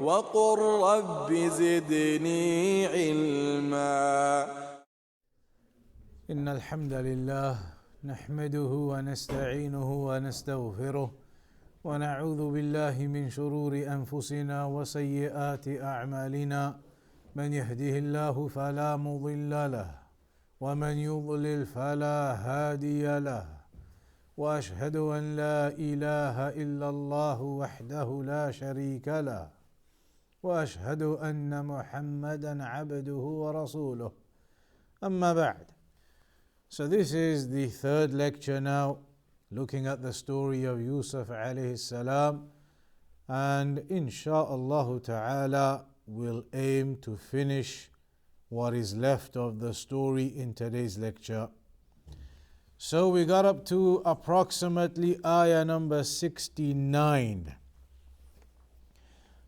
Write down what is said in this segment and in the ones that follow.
وقل رب زدني علما. إن الحمد لله نحمده ونستعينه ونستغفره ونعوذ بالله من شرور أنفسنا وسيئات أعمالنا. من يهده الله فلا مضل له ومن يضلل فلا هادي له، وأشهد أن لا إله إلا الله وحده لا شريك له، وأشهد أن محمدا عبده ورسوله. أما بعد. So this is the third lecture now, looking at the story of Yusuf alayhi salam, and insha'Allah ta'ala we'll aim to finish what is left of the story in today's lecture. So we got up to approximately ayah number 69.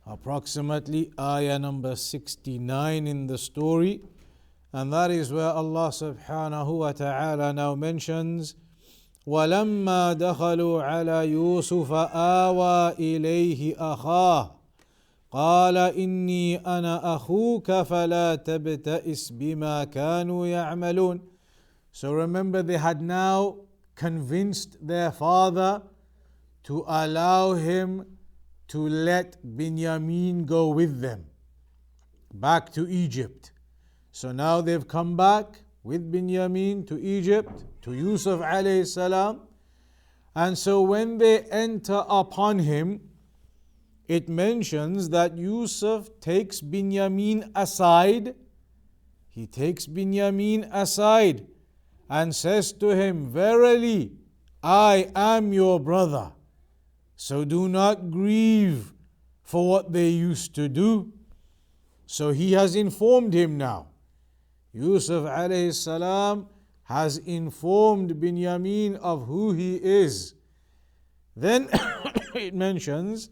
Approximately ayah number 69 in the story. And that is where Allah subhanahu wa ta'ala now mentions, وَلَمَّا دَخَلُوا عَلَى يُوسُفَ آوَى إِلَيْهِ أَخَاهُ قَالَ إِنِّي أَنَا أَخُوكَ فَلَا تَبْتَئِسْ بِمَا كَانُوا يَعْمَلُونَ. So remember, they had now convinced their father to allow him to let Binyamin go with them back to Egypt. So now they've come back with Binyamin to Egypt, to Yusuf alayhi salam. And so when they enter upon him, it mentions that Yusuf takes Binyamin aside. He takes Binyamin aside and says to him, "Verily, I am your brother. So do not grieve for what they used to do." So he has informed him now. Yusuf alayhi salam has informed Binyamin of who he is. Then it mentions,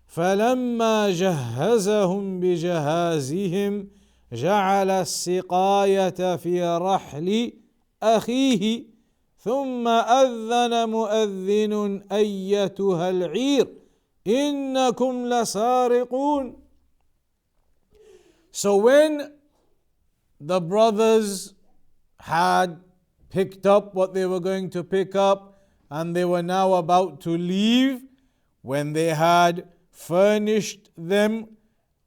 فَلَمَّا جَهَّزَهُمْ بِجَهَازِهِمْ جَعَلَ السِّقَايَةَ فِي رَحْلِ أَخِيهِ ثُمَّ أَذَّنَ مُؤَذِّنٌ أَيَّتُهَا الْعِيرُ إِنَّكُمْ لَسَارِقُونَ. So when the brothers had picked up what they were going to pick up and they were now about to leave, when they had furnished them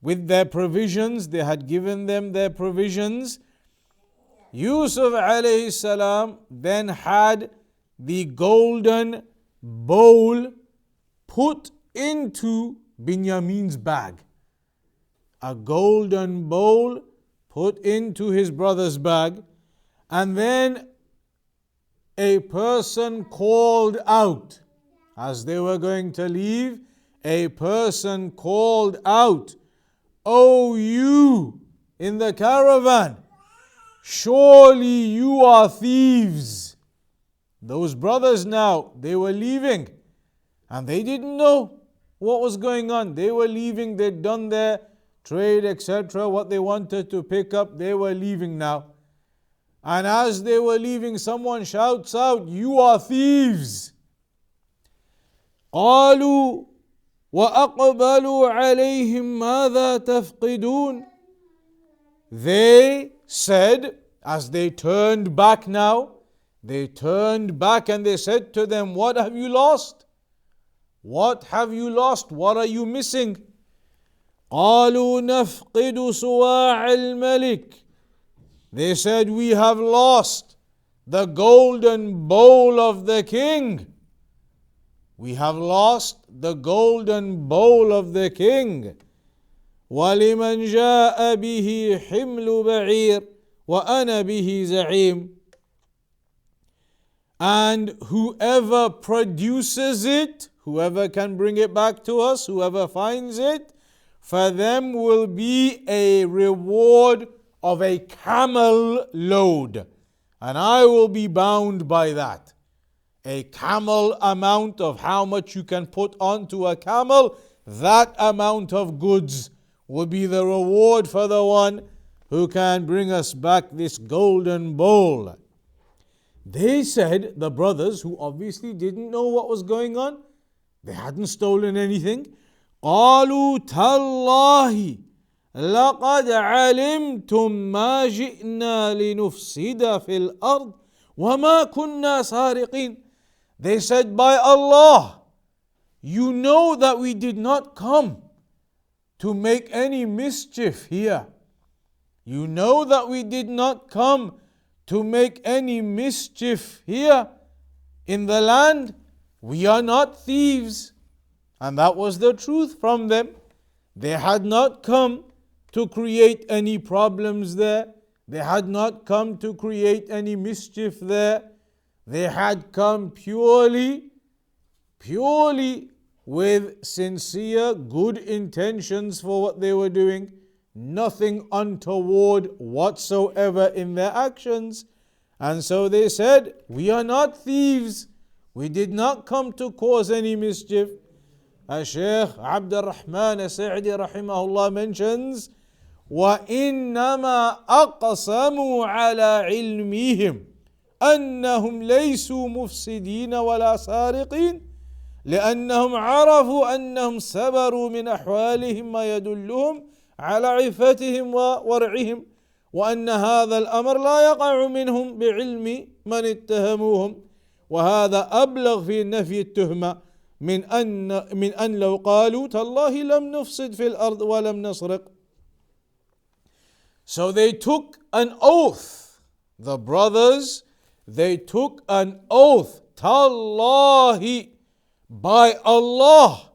with their provisions, they had given them their provisions, Yusuf alayhi salam then had the golden bowl put into Binyamin's bag. A golden bowl put into his brother's bag, and then a person called out as they were going to leave. A person called out, "O you in the caravan, surely you are thieves." Those brothers now, they were leaving and they didn't know what was going on. They were leaving, they'd done their trade, etc., what they wanted to pick up, they were leaving now. And as they were leaving, someone shouts out, "You are thieves." قالوا وأقبلوا عليهم ماذا تفقدون. They said, as they turned back now, they turned back and they said to them, "What have you lost? What have you lost? What are you missing?" قالوا نفقد صواع الملك. They said, "We have lost the golden bowl of the king. We have lost the golden bowl of the king. وَلِمَنْ جَاءَ بِهِ حِمْلُ بَعِيرٍ وَأَنَا بِهِ زَعِيمٌ." And whoever produces it, whoever can bring it back to us, whoever finds it, for them will be a reward of a camel load, and I will be bound by that. A camel amount of how much you can put onto a camel, that amount of goods will be the reward for the one who can bring us back this golden bowl. They said, the brothers who obviously didn't know what was going on, they hadn't stolen anything. قالوا تالله لقد علمتم ما جئنا لنفسد في الأرض وما كنا سارقين. They said, by Allah, you know that we did not come to make any mischief here. You know that we did not come to make any mischief here in the land. We are not thieves. And that was the truth from them. They had not come to create any problems there. They had not come to create any mischief there. They had come purely with sincere good intentions for what they were doing. Nothing untoward whatsoever in their actions. And so they said, we are not thieves. We did not come to cause any mischief. Shaykh Abdul Rahman Sa'di rahimahullah mentions, وَإِنَّمَا أَقْسَمُوا عَلَى عِلْمِهِمْ أَنَّهُمْ لَيْسُوا مُفْسِدِينَ وَلَا سَارِقِينَ لأنهم عرفوا أنهم سبروا من أحوالهم ما يدلهم على عفتهم وورعهم وأن هذا الأمر لا يقع منهم بعلم من اتهموهم وهذا أبلغ في نفي التهمة من أن لو قالوا تالله لم نفسد في الأرض ولم نسرق. So they took an oath, the brothers, they took an oath, tallahi, by Allah,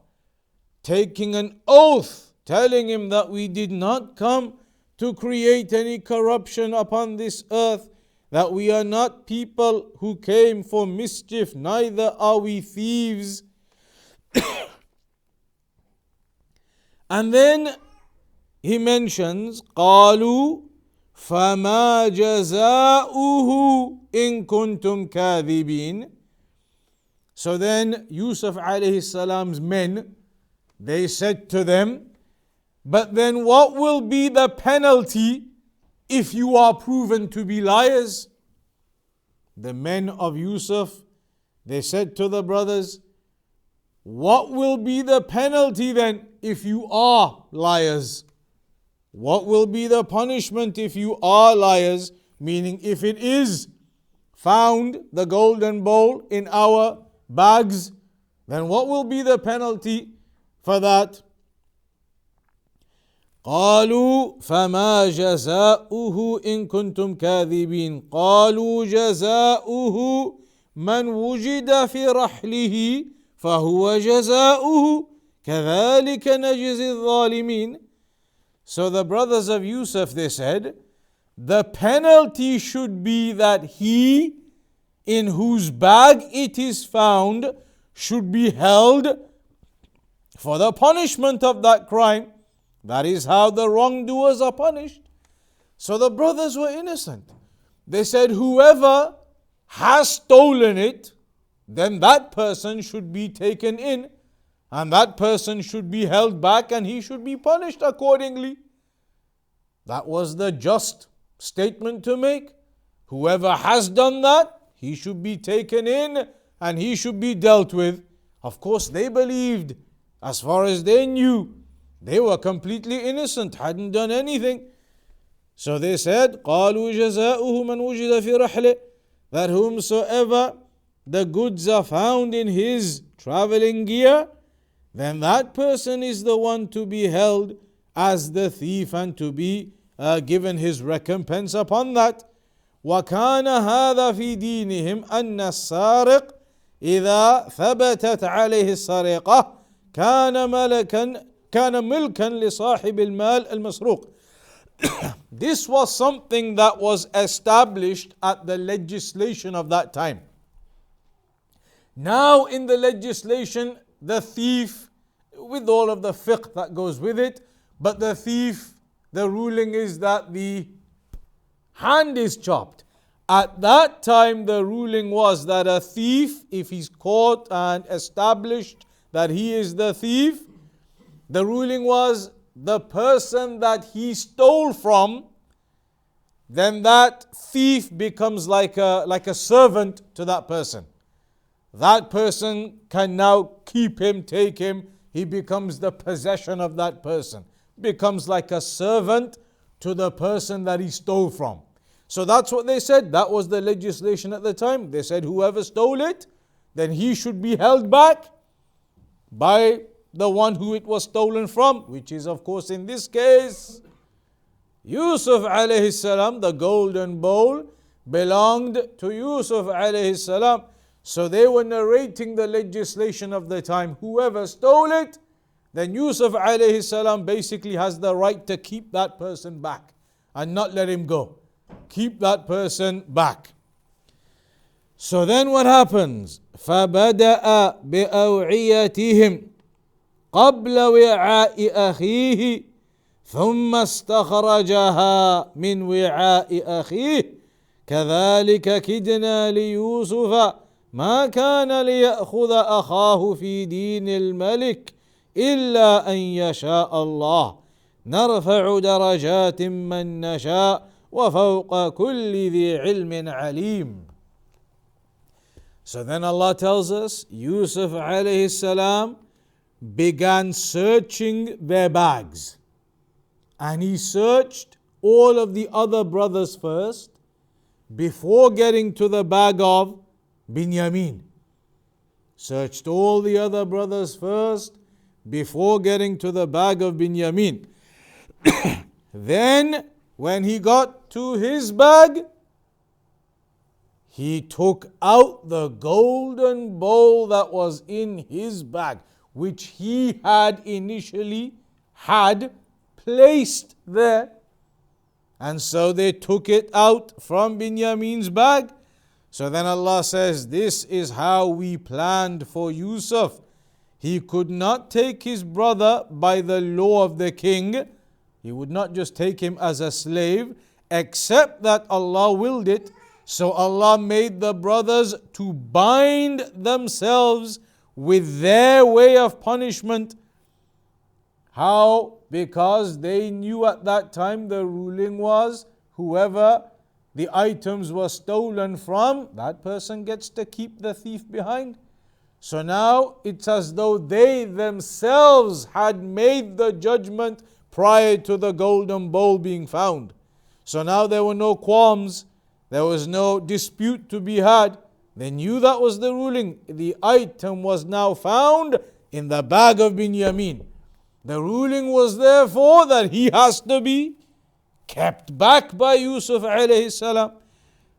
taking an oath, telling him that we did not come to create any corruption upon this earth, that we are not people who came for mischief, neither are we thieves. And then he mentions, قالوا فما جزاؤه إن كنتم كاذبين. So then Yusuf alayhi salam's men, they said to them, but then what will be the penalty if you are proven to be liars? The men of Yusuf, they said to the brothers, what will be the penalty then if you are liars? What will be the punishment if you are liars? Meaning if it is found, the golden bowl in our bags, then what will be the penalty for that? قالوا فما جزاؤه إن كنتم كاذبين قالوا جزاؤه من وجد في رحله فهو جزاؤه كذلك نجزي الظالمين. So the brothers of Yusuf, they said, the penalty should be that he in whose bag it is found should be held for the punishment of that crime. That is how the wrongdoers are punished. So the brothers were innocent. They said, whoever has stolen it, then that person should be taken in, and that person should be held back, and he should be punished accordingly. That was the just statement to make. Whoever has done that, he should be taken in and he should be dealt with. Of course, they believed, as far as they knew, they were completely innocent, hadn't done anything. So they said, قالوا جزاؤه من وجد في رحله, that whomsoever the goods are found in his traveling gear, then that person is the one to be held as the thief and to be given his recompense upon that. وكان هذا في دينهم أن السارق إذا ثبتت عليه السرقة كان ملكا لصاحب المال المسروق. This was something that was established at the legislation of that time. Now in the legislation, the thief, with all of the fiqh that goes with it, but the thief, the ruling is that the hand is chopped. At that time, the ruling was that a thief, if he's caught and established that he is the thief, the ruling was the person that he stole from, then that thief becomes like a servant to that person. That person can now keep him, take him, he becomes the possession of that person, becomes like a servant to the person that he stole from. So that's what they said. That was the legislation at the time. They said whoever stole it, then he should be held back by the one who it was stolen from, which is of course in this case Yusuf alayhi salam. The golden bowl belonged to Yusuf alayhi salam. So they were narrating the legislation of the time. Whoever stole it, then Yusuf alayhi salam basically has the right to keep that person back and not let him go. Keep that person back. So then what happens? فَبَدَأَ بِأَوْعِيَتِهِمْ قبل وعاء أخيه ثم استخرجها من وعاء أخيه كذلك كدنا ليوسف ما كان ليأخذ أخاه في دين الملك إلا أن يشاء الله نرفع درجات من نشاء وفوق كل ذي علم عليم. So then Allah tells us Yusuf alayhi salam began searching their bags. And he searched all of the other brothers first before getting to the bag of Binyamin. Searched all the other brothers first before getting to the bag of Binyamin. Then when he got to his bag, he took out the golden bowl that was in his bag, which he had initially had placed there. And so they took it out from Binyamin's bag. So then Allah says, this is how we planned for Yusuf. He could not take his brother by the law of the king. He would not just take him as a slave, except that Allah willed it. So Allah made the brothers to bind themselves with their way of punishment. How? Because they knew at that time the ruling was whoever the items were stolen from, that person gets to keep the thief behind. So now it's as though they themselves had made the judgment prior to the golden bowl being found. So now there were no qualms, there was no dispute to be had. They knew that was the ruling. The item was now found in the bag of Binyamin. The ruling was therefore that he has to be kept back by Yusuf alayhi salam.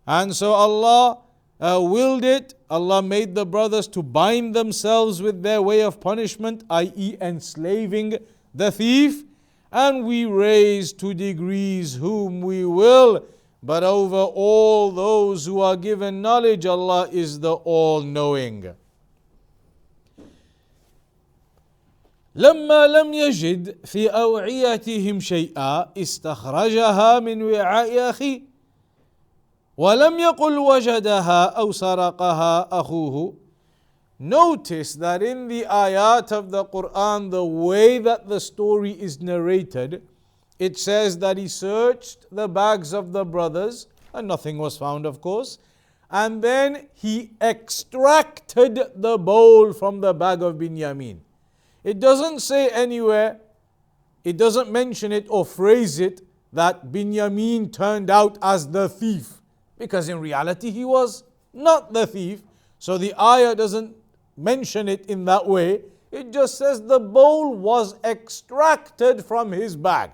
And so Allah willed it. Allah made the brothers to bind themselves with their way of punishment, i.e. enslaving the thief. And we raise to degrees whom we will. But over all those who are given knowledge, Allah is the all-knowing. لما لم يجد في أوعيتهم شيئا استخرجها من وعاء أخيه ولم يقل وجدها أو سرقها أخوه. Notice that in the ayat of the Quran, the way that the story is narrated, it says that he searched the bags of the brothers and nothing was found, of course, and then he extracted the bowl from the bag of Binyamin. It doesn't say anywhere, it doesn't mention it or phrase it that Binyamin turned out as the thief, because in reality he was not the thief. So the ayah doesn't mention it in that way. It just says the bowl was extracted from his bag.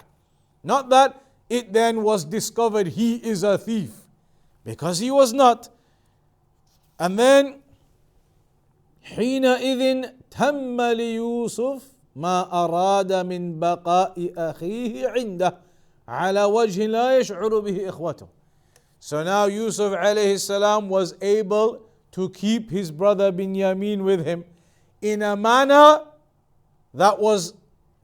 Not that it then was discovered he is a thief, because he was not. And then حينئذ تم ليوسف ما أراد من بقاء أخيه عنده على وجه لا يشعر به إخوته. So now Yusuf alayhi salam was able to keep his brother Binyamin with him in a manner that was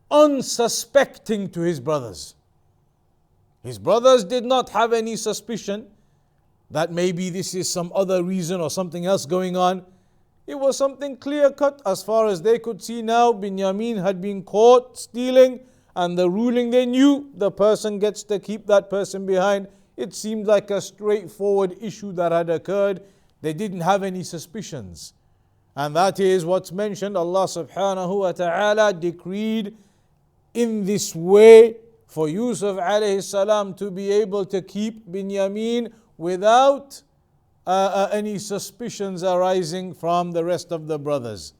unsuspecting to his brothers. His brothers did not have any suspicion that maybe this is some other reason or something else going on. It was something clear cut as far as they could see now. Binyamin had been caught stealing, and the ruling they knew, the person gets to keep that person behind. It seemed like a straightforward issue that had occurred. They didn't have any suspicions. And that is what's mentioned. Allah subhanahu wa ta'ala decreed in this way for Yusuf alayhi salam to be able to keep Binyamin without any suspicions arising from the rest of the brothers.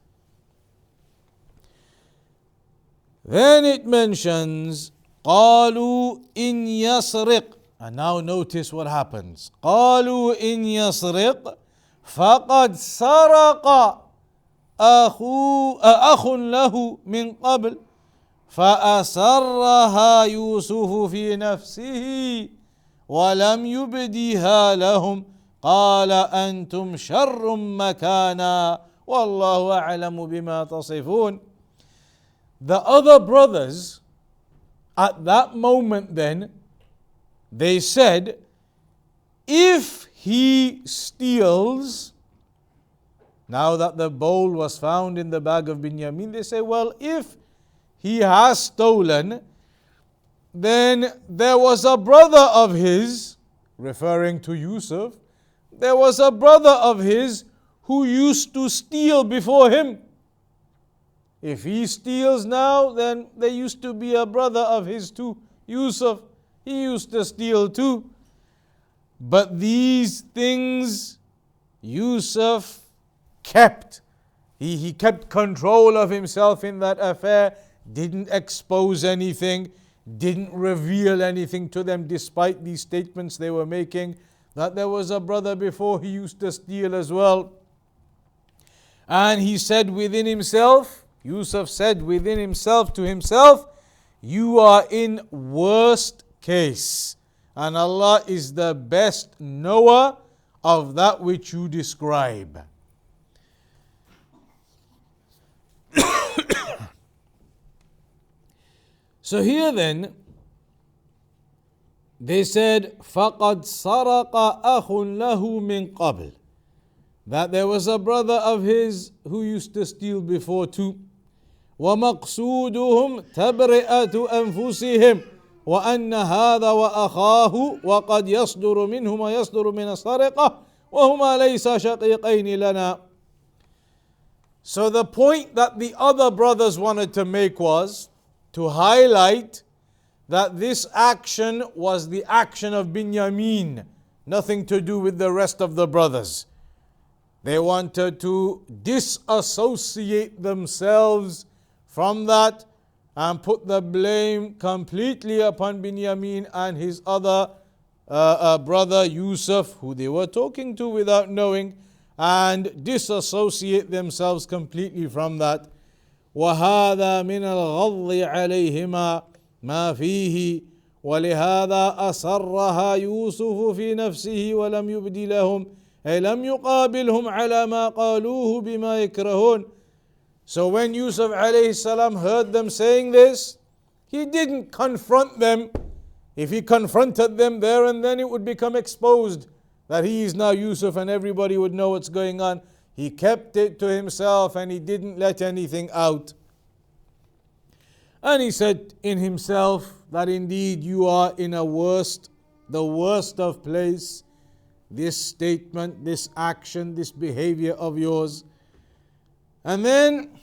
Then it mentions قالوا إن يسرق, and now notice what happens. قالوا إن يسرق فقد سرق أخ له من قبل فأسرها يوسف في نفسه ولم يبدها لهم قال أنتم شر مكانا والله أعلم بما تصفون. The other brothers at that moment then, they said, if he steals, now that the bowl was found in the bag of Binyamin, they say, well, if he has stolen, then there was a brother of his, referring to Yusuf, there was a brother of his who used to steal before him. If he steals now, then there used to be a brother of his too, Yusuf. He used to steal too. But these things Yusuf kept. He kept control of himself in that affair, didn't expose anything, didn't reveal anything to them despite these statements they were making, that there was a brother before he used to steal as well. And he said within himself, Yusuf said within himself to himself, you are in worst case, and Allah is the best knower of that which you describe. So here then, they said, فَقَدْ سَرَقَ أَخٌ لَهُ مِنْ قَبْلِ, that there was a brother of his who used to steal before too. وَمَقْصُودُهُمْ تَبْرِئَةُ أَنفُسِهِمْ وَأَنَّ هَذَا وَأَخَاهُ وَقَدْ يَصْدُرُ مِنْهُ مَا يَصْدُرُ مِنَ السَّرِقَةِ وَهُمَا لَيْسَ شَقِيقَيْنِ لَنَا. So the point that the other brothers wanted to make was to highlight that this action was the action of Binyamin, nothing to do with the rest of the brothers. They wanted to disassociate themselves from that and put the blame completely upon Binyamin and his other brother Yusuf, who they were talking to without knowing, and disassociate themselves completely from that. وهذا من الغض عليهما ما فيه ولهذا أسرها يوسف في نفسه ولم يبد لهم أي لم يقابلهم على ما قالوه بما يكرهون. So when Yusuf alayhi salam heard them saying this, he didn't confront them. If he confronted them there and then, it would become exposed that he is now Yusuf and everybody would know what's going on. He kept it to himself and he didn't let anything out. And he said in himself that indeed you are in the worst of place. This statement, this action, this behavior of yours. And then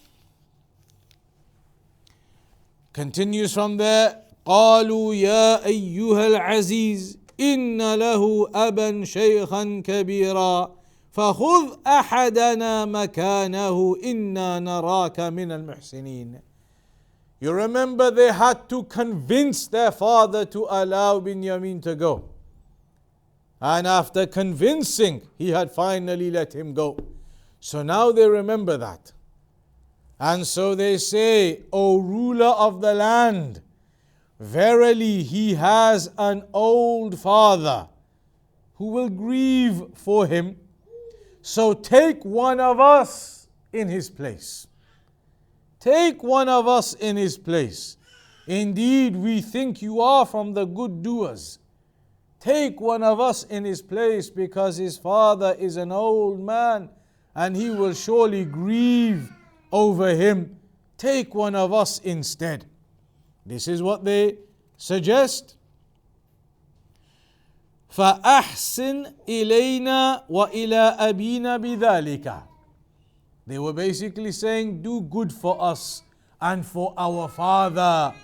continues from there. قالوا يا أيها العزيز إن له أبا شيخا كبيرا فخذ أحدنا مكانه إنا نراك من المحسنين. You remember they had to convince their father to allow Binyamin to go. And after convincing, he had finally let him go. So now they remember that. And so they say, O ruler of the land, verily he has an old father who will grieve for him. So take one of us in his place. Take one of us in his place. Indeed, we think you are from the good doers. Take one of us in his place because his father is an old man and he will surely grieve over him. Take one of us instead. This is what they suggest. فَأَحْسِنْ إِلَيْنَا وَإِلَىٰ أَبِينَا بِذَلِكَ. They were basically saying, do good for us and for our father.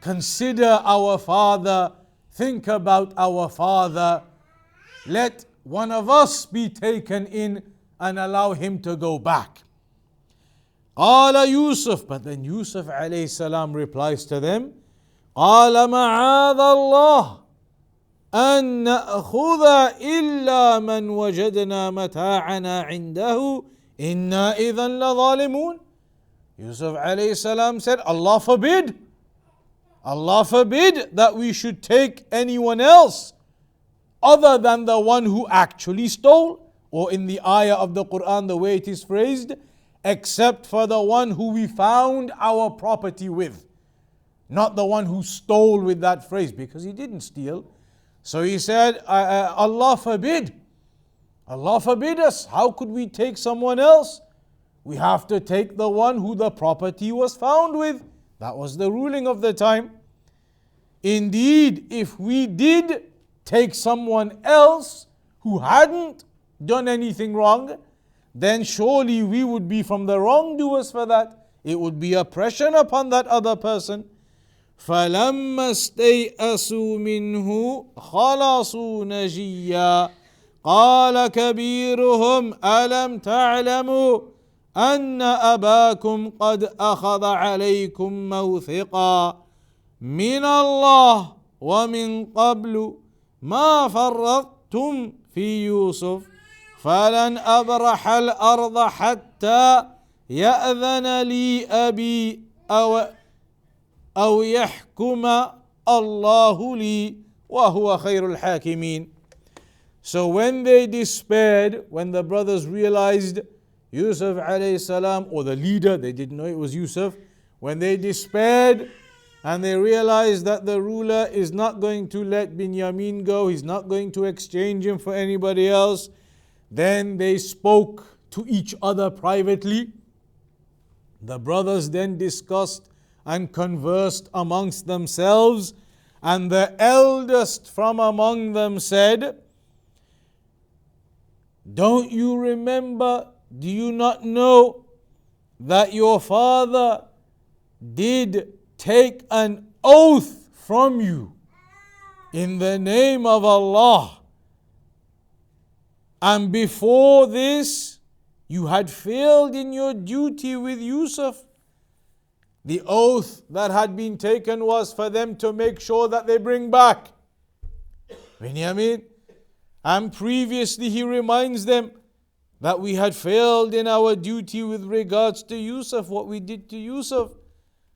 Consider our father. Think about our father. Let one of us be taken in and allow him to go back. قال Yusuf, but then Yusuf alayhi salam replies to them, قال معاذ الله أن نأخذ إلا من وجدنا متاعنا عنده إنا إذا لظالمون. Yusuf alayhi salam said, Allah forbid that we should take anyone else other than the one who actually stole, or in the ayah of the Quran the way it is phrased, except for the one who we found our property with. Not the one who stole with that phrase, because he didn't steal. So he said, Allah forbid us. How could we take someone else? We have to take the one who the property was found with. That was the ruling of the time. Indeed, if we did take someone else who hadn't done anything wrong, then surely we would be from the wrongdoers for that. It would be oppression upon that other person. فَلَمَّا اسْتَيْأَسُوا مِنْهُ خَلَصُوا نَجِيًّا قَالَ كَبِيرُهُمْ أَلَمْ تَعْلَمُوا أَنَّ أَبَاكُمْ قَدْ أَخَذَ عَلَيْكُمْ مَوْثِقًا مِنَ اللَّهِ وَمِنْ قَبْلُ مَا فَرَّطْتُمْ فِي يُوسُفَ فَلَنْ أَبْرَحَ الْأَرْضَ حَتَّى يَأْذَنَ لِي أَبِي أو يحكم الله لي وهو خير الحاكمين. So when they despaired, when the brothers realized Yusuf alayhi salam, or the leader, they didn't know it was Yusuf, when they despaired and they realized that the ruler is not going to let Binyamin go, he's not going to exchange him for anybody else, then they spoke to each other privately. The brothers then discussed and conversed amongst themselves, and the eldest from among them said, don't you remember, do you not know that your father did take an oath from you in the name of Allah, and before this you had failed in your duty with Yusuf? The oath that had been taken was for them to make sure that they bring back Binyamin. And previously he reminds them that we had failed in our duty with regards to Yusuf, what we did to Yusuf.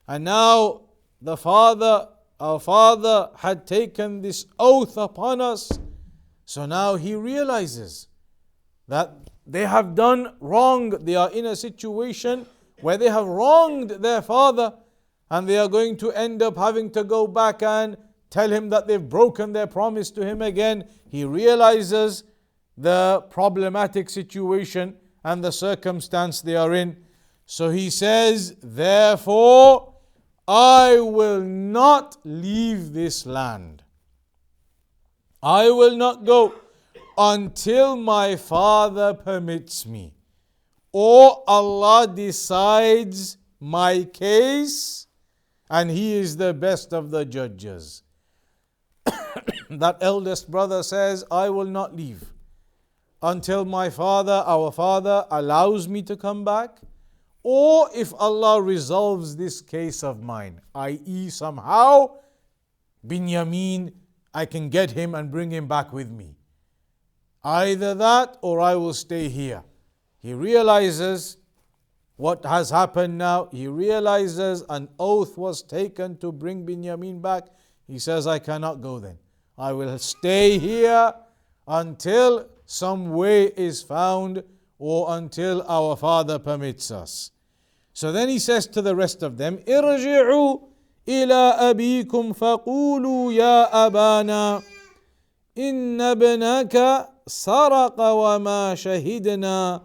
And now our father had taken this oath upon us. So now he realizes that they have done wrong. They are in a situation where they have wronged their father, and they are going to end up having to go back and tell him that they've broken their promise to him again. He realizes the problematic situation and the circumstance they are in. So he says, therefore, I will not leave this land. I will not go until my father permits me, or Allah decides my case, and He is the best of the judges. That eldest brother says, I will not leave until our father allows me to come back, or if Allah resolves this case of mine, i.e. somehow Binyamin, I can get him and bring him back with me. Either that or I will stay here. He realizes what has happened now. He realizes an oath was taken to bring Binyamin back. He says, I cannot go then. I will stay here until some way is found, or until our father permits us. So then he says to the rest of them, ارجعوا إلى أبيكم فقولوا يا أبانا إن ابنك سرق وما شهدنا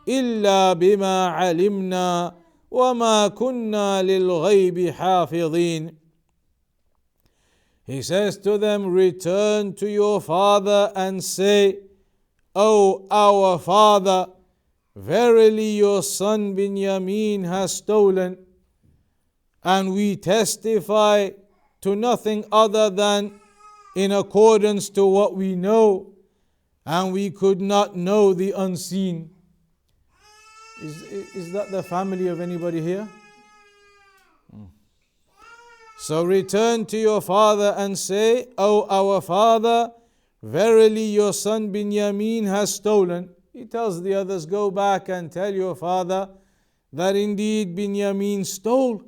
إلا بما علمنا وما كنا للغيب حافظين. He says to them, return to your father and say, O our father, verily your son Binyamin has stolen, and we testify to nothing other than in accordance to what we know, and we could not know the unseen. Is that the family of anybody here? So return to your father and say, O our father, verily your son Binyamin has stolen. He tells the others, go back and tell your father that indeed Binyamin stole,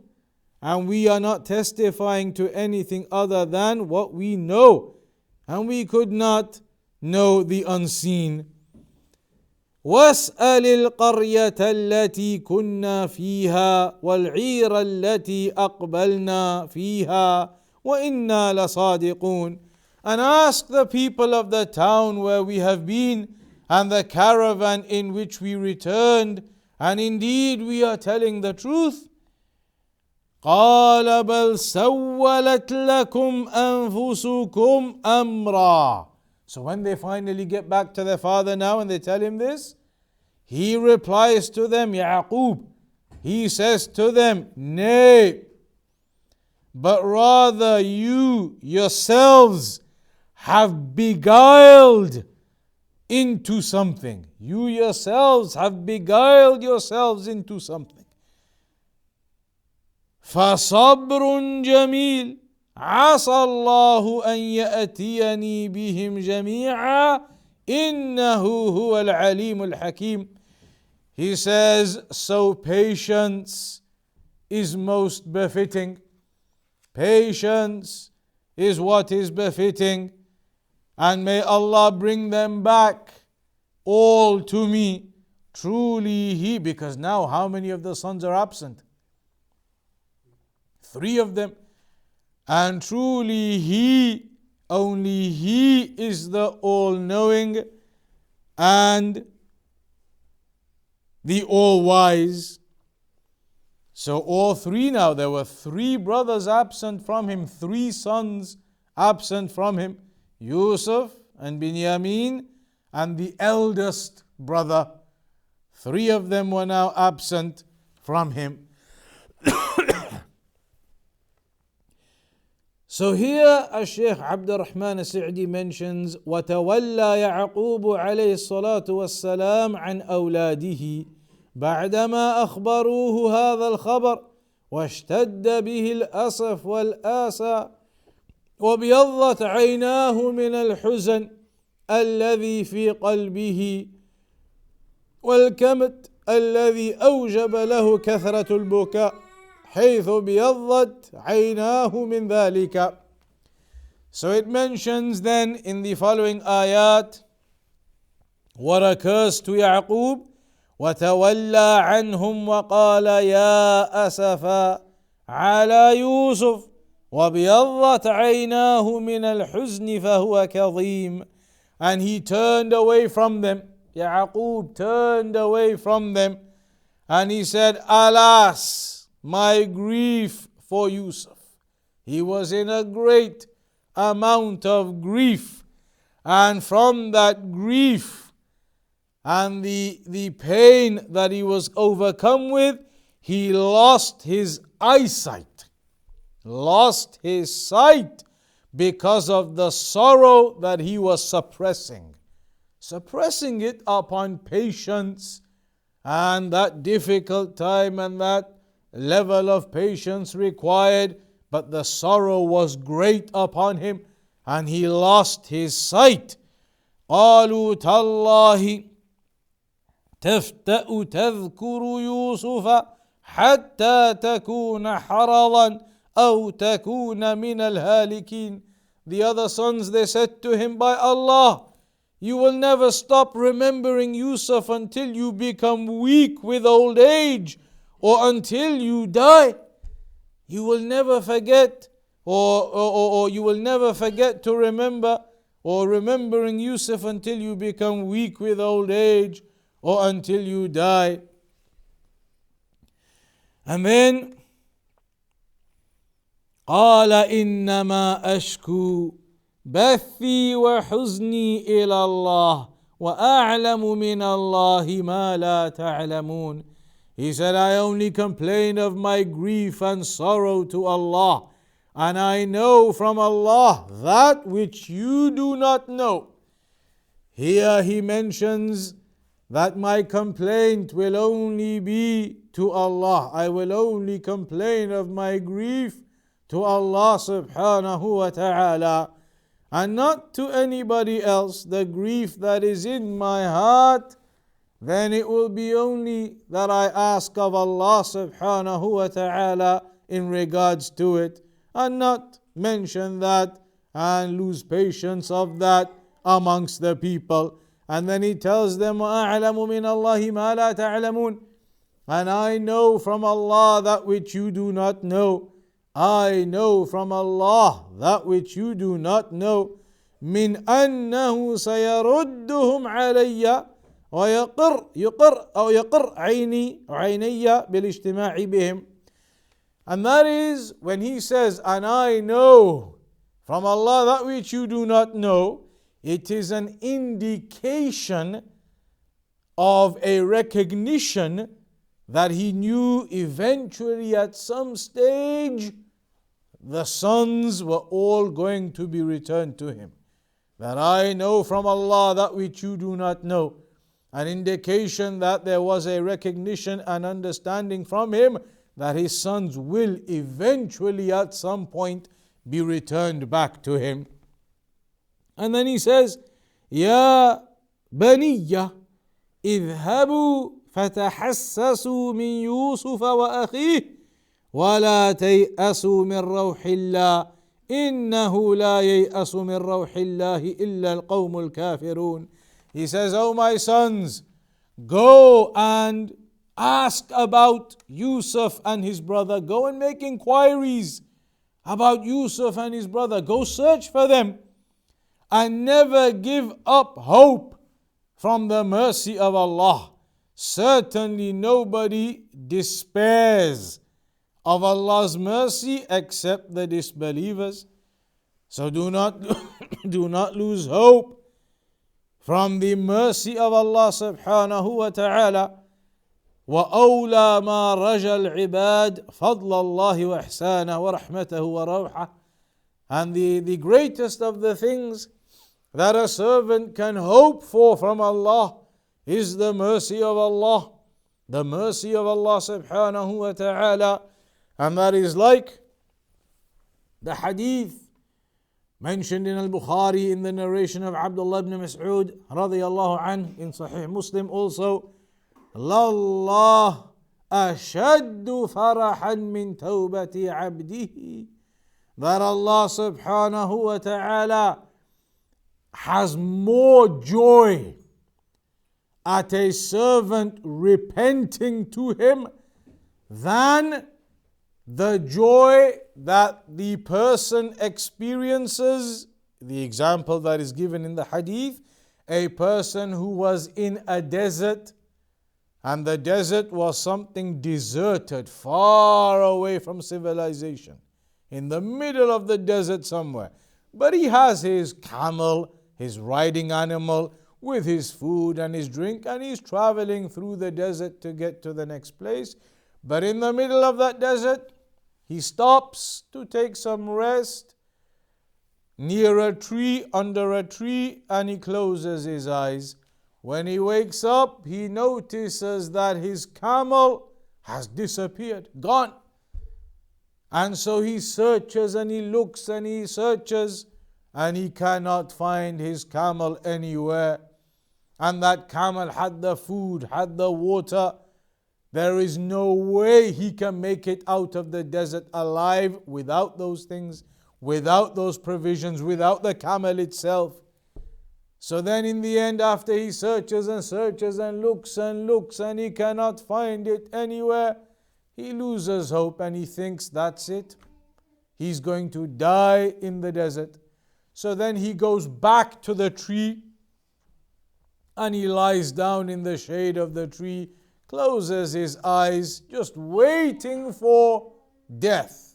and we are not testifying to anything other than what we know, and we could not know the unseen. واسأل القرية التي كنا فيها والعير التي أقبلنا فيها وإنا لصادقون. And ask the people of the town where we have been and the caravan in which we returned, and indeed we are telling the truth. قال بل سولت لكم أنفسكم أمرا. So when they finally get back to their father now and they tell him this, he replies to them, Yaqub, he says to them, nay, but rather you yourselves have beguiled into something. You yourselves have beguiled yourselves into something. فَصَبْرٌ جَمِيلٌ عسى الله أن يأتيني بهم جميعا إنه هو العليم الحكيم. He says, so patience is most befitting. Patience is what is befitting. And may Allah bring them back all to me. Truly He, because now how many of the sons are absent? 3 of them. And truly He, only He is the all-knowing and the all-wise. So all 3 now, there were 3 brothers absent from him, 3 sons absent from him, Yusuf and Binyamin and the eldest brother. 3 of them were now absent from him. So here Shaykh Abdurrahman al-Sa'di mentions وَتَوَلَّى يَعْقُوبُ عَلَيْهِ الصَّلَاةُ وَالسَّلَامُ عَنْ أَوْلَادِهِ بعدما أخبروه هذا الخبر واشتد به الأسف والآسى وابيضت عيناه من الحزن الذي في قلبه والكمت الذي أوجب له كثرة البكاء حيث بيضت عيناه من ذلك. So it mentions then in the following ayat what occurs to Yaqub. وتولى عنهم وقال يا أسفا على يوسف وبيضت عيناه من الحزن فهو كظيم. And he turned away from them. Yaqub turned away from them and he said, alas, my grief for Yusuf. He was in a great amount of grief, and from that grief and the pain that he was overcome with, he lost his eyesight, lost his sight because of the sorrow that he was suppressing it upon patience and that difficult time and that level of patience required, but the sorrow was great upon him and he lost his sight. قالوا تالله تفتأ تذكر يوسف حتى تكون حرضا أو تكون من الهالكين. The other sons, they said to him, by Allah, you will never stop remembering Yusuf until you become weak with old age or until you die. You will never forget or you will never forget to remember or remembering Yusuf until you become weak with old age or until you die. And then قال إنما أشكو بثي وحزني إلى الله وَأَعْلَمُ مِنَ اللَّهِ مَا لَا تَعْلَمُونَ. He said, I only complain of my grief and sorrow to Allah, and I know from Allah that which you do not know. Here he mentions that my complaint will only be to Allah. I will only complain of my grief to Allah subhanahu wa ta'ala, and not to anybody else. The grief that is in my heart, then it will be only that I ask of Allah subhanahu wa ta'ala in regards to it, and not mention that and lose patience of that amongst the people. And then he tells them, وَأَعْلَمُ مِنَ اللَّهِ مَا لَا تَعْلَمُونَ. And I know from Allah that which you do not know. I know from Allah that which you do not know. مِنْ أَنَّهُ سَيَرُدُّهُمْ عَلَيَّ ويقر عيني بالاجتماع بهم. And that is when he says, and I know from Allah that which you do not know, it is an indication of a recognition that he knew eventually at some stage the sons were all going to be returned to him. That I know from Allah that which you do not know. An indication that there was a recognition and understanding from him that his sons will eventually at some point be returned back to him. And then he says, يا بني اذهبوا فتحسسوا من يوسف وأخيه ولا تيأسوا من روح الله إنه لا ييأس من روح الله إلا القوم الكافرون. He says, oh my sons, go and ask about Yusuf and his brother. Go and make inquiries about Yusuf and his brother. Go search for them. And never give up hope from the mercy of Allah. Certainly nobody despairs of Allah's mercy except the disbelievers. So do not lose hope from the mercy of Allah subhanahu wa ta'ala. وأولى ما رجى العباد فضل الله وإحسانه ورحمته وروحه. And the greatest of the things that a servant can hope for from Allah is the mercy of Allah. The mercy of Allah subhanahu wa ta'ala. And that is like the hadith mentioned in Al-Bukhari in the narration of Abdullah ibn Mas'ud radiyallahu anhu, in Sahih Muslim also. لله أشد فرحا من توبة عبده. That Allah subhanahu wa ta'ala has more joy at a servant repenting to him than the joy that the person experiences. The example that is given in the hadith, a person who was in a desert, and the desert was something deserted, far away from civilization, in the middle of the desert somewhere. But he has his camel, his riding animal, with his food and his drink, and he's traveling through the desert to get to the next place. But in the middle of that desert, he stops to take some rest near a tree, under a tree, and he closes his eyes. When he wakes up, he notices that his camel has disappeared, gone. And so he searches and he looks and he searches, and he cannot find his camel anywhere. And that camel had the food, had the water. There is no way he can make it out of the desert alive without those things, without those provisions, without the camel itself. So then in the end, after he searches and searches and looks and he cannot find it anywhere, he loses hope and he thinks that's it. He's going to die in the desert. So then he goes back to the tree and he lies down in the shade of the tree, closes his eyes, just waiting for death.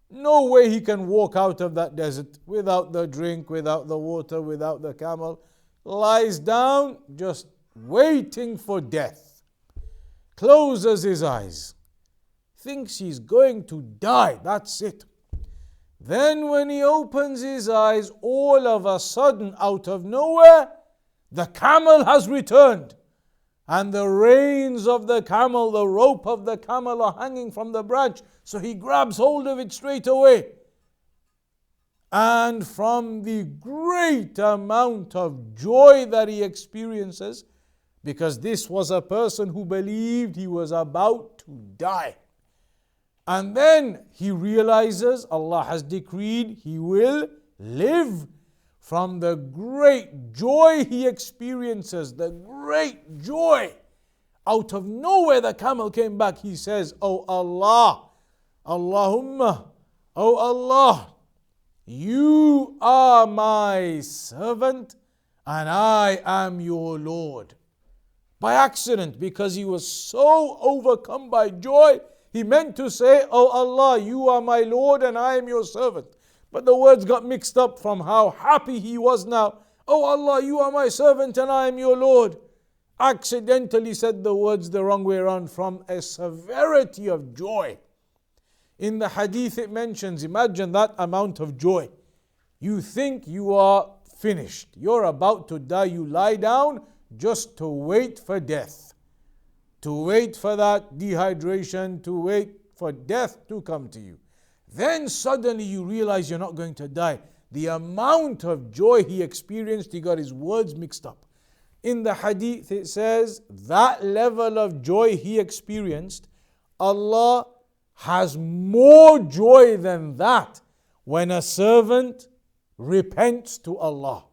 No way he can walk out of that desert without the drink, without the water, without the camel. lies down just waiting for death, closes his eyes, thinks he's going to die, that's it. Then when he opens his eyes, all of a sudden, out of nowhere, the camel has returned. And the reins of the camel, the rope of the camel are hanging from the branch. So he grabs hold of it straight away. And from the great amount of joy that he experiences, because this was a person who believed he was about to die. And then he realizes Allah has decreed he will live. From the great joy he experiences, the great joy, out of nowhere the camel came back. He says, "Oh Allah, Allahumma, oh Allah, you are my servant and I am your Lord." By accident, because he was so overcome by joy, he meant to say, "Oh Allah, you are my Lord and I am your servant." But the words got mixed up from how happy he was now. "Oh Allah, you are my servant and I am your Lord." Accidentally said the words the wrong way around from a severity of joy. In the hadith it mentions, imagine that amount of joy. You think you are finished. You're about to die. You lie down just to wait for death. To wait for that dehydration, to wait for death to come to you. Then suddenly you realize you're not going to die. The amount of joy he experienced, he got his words mixed up. In the hadith it says, that level of joy he experienced, Allah has more joy than that when a servant repents to Allah.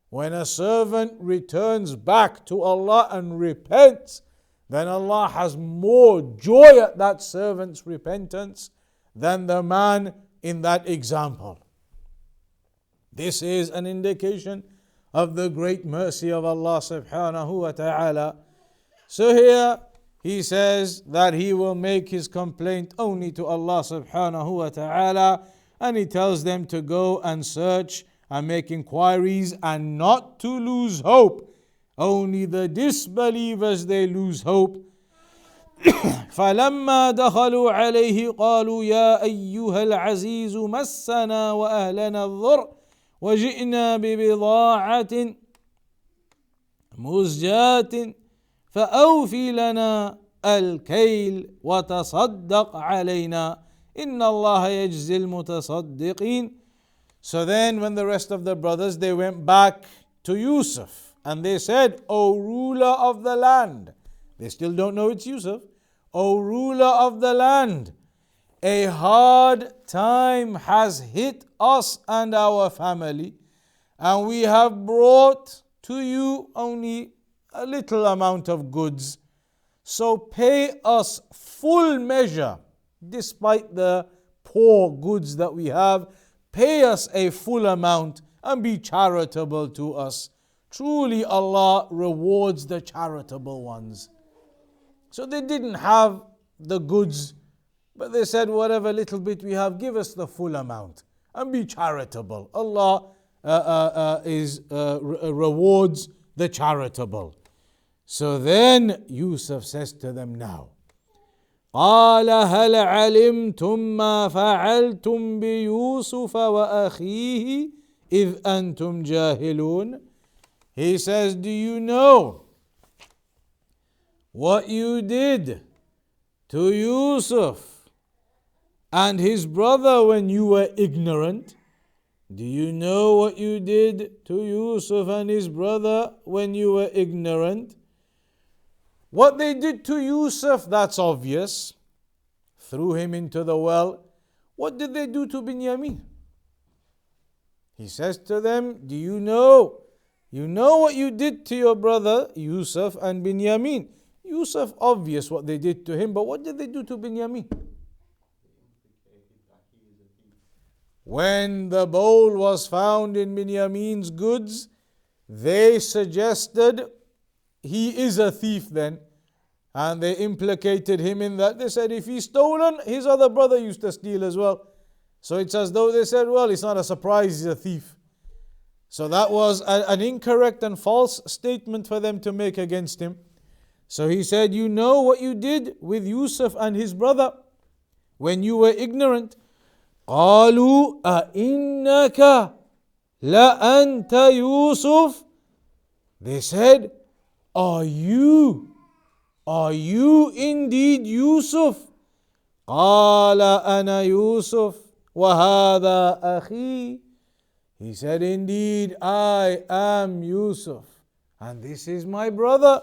When a servant returns back to Allah and repents, then Allah has more joy at that servant's repentance than the man in that example. This is an indication of the great mercy of Allah subhanahu wa ta'ala. So here he says that he will make his complaint only to Allah subhanahu wa ta'ala, and he tells them to go and search and make inquiries and not to lose hope. Only the disbelievers, they lose hope. فلما دخلوا عليه قالوا يا أيها العزيز مسنا وأهلنا الضر وجئنا ببضاعة مزجاة فأوفي لنا الكيل وتصدق علينا إن الله يجزي المتصدقين. So then when the rest of the brothers, they went back to Yusuf and they said, "O ruler of the land," they still don't know it's Yusuf, "O ruler of the land, a hard time has hit us and our family, and we have brought to you only a little amount of goods. So pay us full measure, despite the poor goods that we have. Pay us a full amount and be charitable to us. Truly Allah rewards the charitable ones." So they didn't have the goods, but they said, "Whatever little bit we have, give us the full amount and be charitable. Allah rewards the charitable." So then Yusuf says to them now, قال هل علمتم ما فعلتم بيوسف وأخيه إذ أنتم جاهلون. He says, "Do you know what you did to Yusuf and his brother when you were ignorant?" Do you know what you did to Yusuf and his brother when you were ignorant? What they did to Yusuf, that's obvious. Threw him into the well. What did they do to Binyamin? He says to them, "Do you know? You know what you did to your brother Yusuf and Binyamin." Yusuf, obvious what they did to him, but what did they do to Binyamin? When the bowl was found in Binyamin's goods, they suggested he is a thief then. And they implicated him in that. They said if he's stolen, his other brother used to steal as well. So it's as though they said, well, it's not a surprise, he's a thief. So that was an incorrect and false statement for them to make against him. So he said, you know what you did with Yusuf and his brother when you were ignorant. قالوا أئنك لأنت يوسف. They said, are you indeed Yusuf? قال أنا يوسف وهذا أخي. He said, indeed, I am Yusuf, and this is my brother.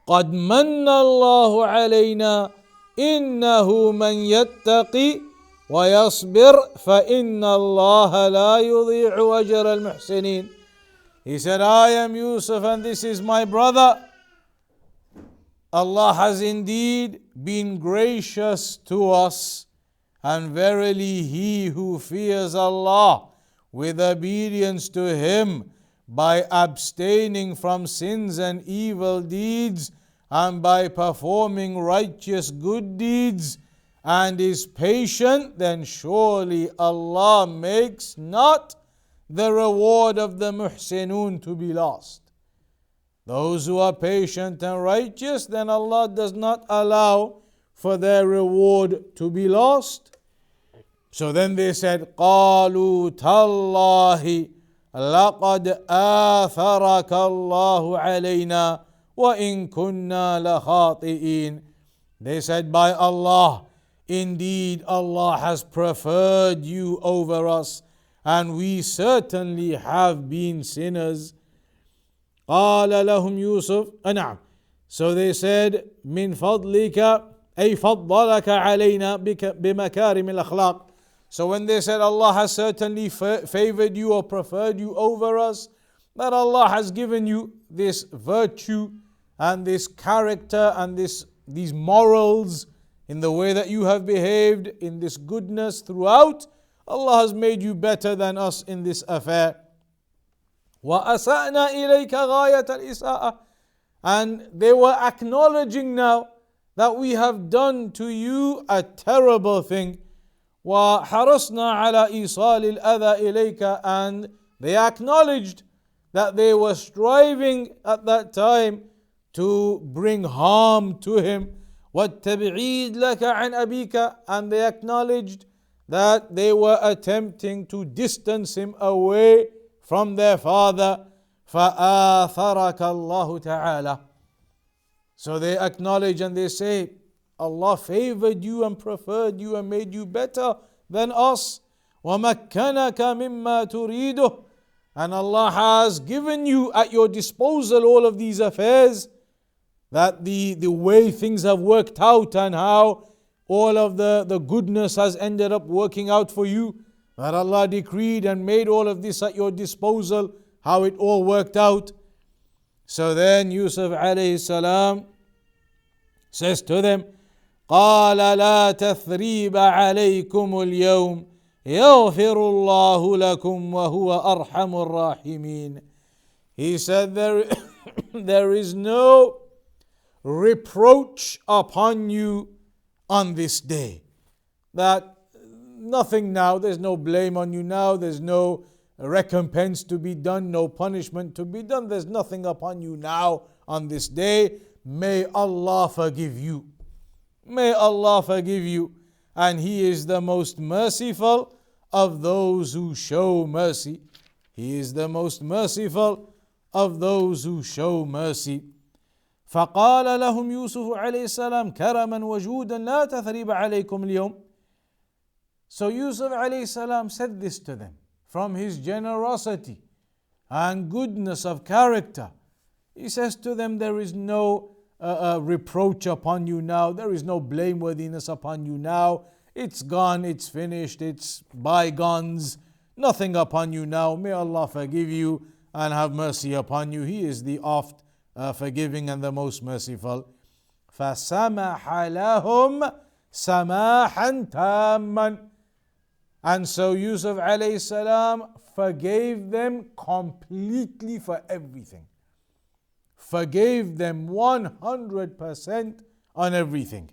قد من الله علينا إنه من يتقي ويصبر فإن الله لا يضيع أجر المحسنين. He said, I am Yusuf and this is my brother. Allah has indeed been gracious to us, and verily he who fears Allah with obedience to Him by abstaining from sins and evil deeds and by performing righteous good deeds and is patient, then surely Allah makes not the reward of the muhsinun to be lost. Those who are patient and righteous, then Allah does not allow for their reward to be lost. So then they said, قالوا تالله لقد آثرك الله علينا وإن كنا لخاطئين. They said, by Allah, indeed Allah has preferred you over us, and we certainly have been sinners. قال لهم يوسف نعم. So they said, من فضلك أي فضلك علينا بمكارم الأخلاق. So when they said Allah has certainly favored you or preferred you over us, that Allah has given you this virtue and this character and these morals in the way that you have behaved, in this goodness throughout, Allah has made you better than us in this affair. وَأَسَأْنَا إِلَيْكَ غَايَةَ الْإِسَاءَةِ. And they were acknowledging now that we have done to you a terrible thing. وَحَرَصْنَا عَلَى إِيصَالِ الْأَذَى إِلَيْكَ. And they acknowledged that they were striving at that time to bring harm to him. وَالتَّبْعِيدْ لَكَ عَنْ أَبِيكَ. And they acknowledged that they were attempting to distance him away from their father. فَآثَرَكَ اللَّهُ تَعَالَى. So they acknowledge and they say, Allah favored you and preferred you and made you better than us. وَمَكَّنَكَ مِمَّا تُرِيدُهُ. And Allah has given you at your disposal all of these affairs, that the way things have worked out and how all of the goodness has ended up working out for you, that Allah decreed and made all of this at your disposal, how it all worked out. So then Yusuf alayhi salam says to them, قال لا تثريب عليكم اليوم يغفر الله لكم وهو أرحم الراحمين. He said, there is no reproach upon you on this day. That nothing now, there's no blame on you now, there's no recompense to be done, no punishment to be done, there's nothing upon you now on this day. May Allah forgive you. May Allah forgive you. And He is the most merciful of those who show mercy. He is the most merciful of those who show mercy. فقال لهم يوسف عليه السلام كرما وجودا لا تثريب عليكم اليوم. So Yusuf alayhi salam said this to them from his generosity and goodness of character. He says to them, there is no reproach upon you now, there is no blameworthiness upon you now. It's gone, it's finished, it's bygones, nothing upon you now. May Allah forgive you and have mercy upon you. He is the oft forgiving and the most merciful. فَسَمَحَ لَهُمْ سَمَاحًا تَامًا. And so Yusuf alayhi salam forgave them completely for everything. Forgave them 100% on everything.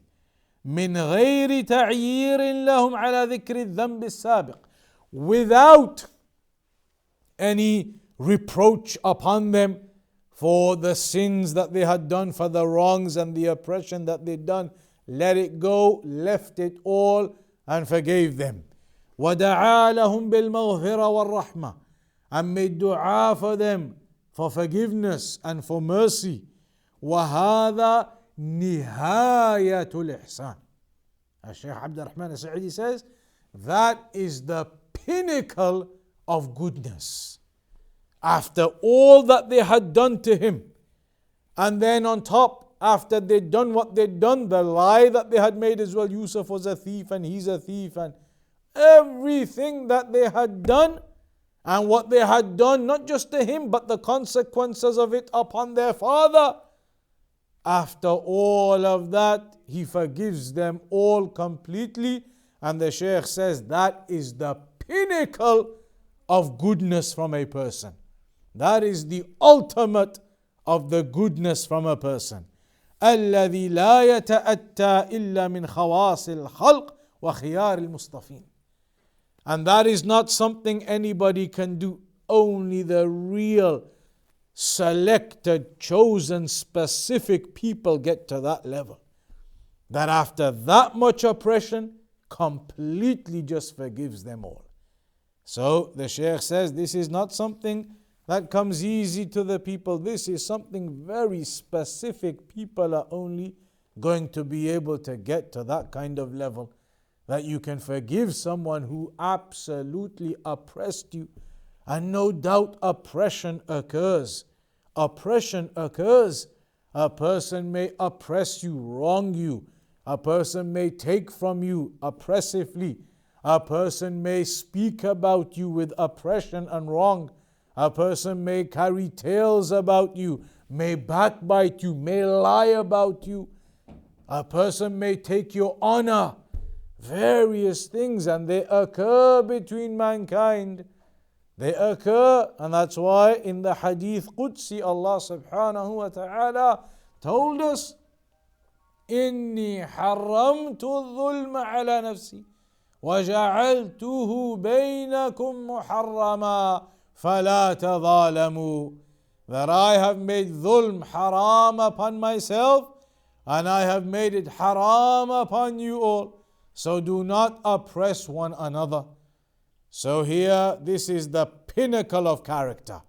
من غير تعيير لهم على ذكر الذنب السابق. Without any reproach upon them for the sins that they had done, for the wrongs and the oppression that they'd done. Let it go, left it all, and forgave them. وَدَعَا لَهُمْ بِالْمَغْفِرَةِ وَالرَّحْمَةِ, and made dua for them for forgiveness and for mercy. وَهَذَا نِهَايَةُ الْإِحْسَانِ. As Shaykh Abdul Rahman al-Sa'idi says, that is the pinnacle of goodness. After all that they had done to him, and then on top, after they'd done what they'd done, the lie that they had made as well, Yusuf was a thief and he's a thief, and everything that they had done, and what they had done, not just to him, but the consequences of it upon their father. After all of that, he forgives them all completely. And the Shaykh says that is the pinnacle of goodness from a person. That is the ultimate of the goodness from a person. الذي لا يتأتى إلا من خواص الخلق وخيار المصطفين. And that is not something anybody can do. Only the real, selected, chosen, specific people get to that level. That after that much oppression, completely just forgives them all. So the Shaykh says this is not something that comes easy to the people. This is something very specific. People are only going to be able to get to that kind of level, that you can forgive someone who absolutely oppressed you. And no doubt oppression occurs. Oppression occurs. A person may oppress you, wrong you. A person may take from you oppressively. A person may speak about you with oppression and wrong. A person may carry tales about you, may backbite you, may lie about you. A person may take your honor. Various things, and they occur between mankind. They occur, and that's why in the Hadith Qudsi, Allah subhanahu wa ta'ala told us, إِنِّي حَرَّمْتُ الظُّلْمَ عَلَى نَفْسِي وَجَعَلْتُهُ بَيْنَكُمْ مُحَرَّمًا فَلَا تَظَالَمُوا. That I have made dhulm haram upon myself, and I have made it haram upon you all. So do not oppress one another. So here, this is the pinnacle of character.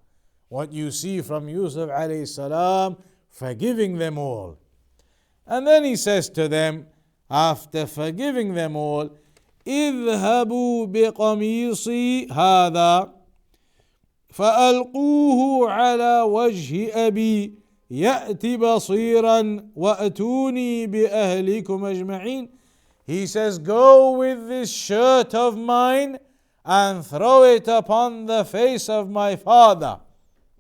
What you see from Yusuf alayhi salam, forgiving them all. And then he says to them, after forgiving them all, اذهبوا بقميصي هذا فألقوه على وجه أبي يأت بصيرا وأتوني بأهلكم أجمعين. He says, go with this shirt of mine and throw it upon the face of my father.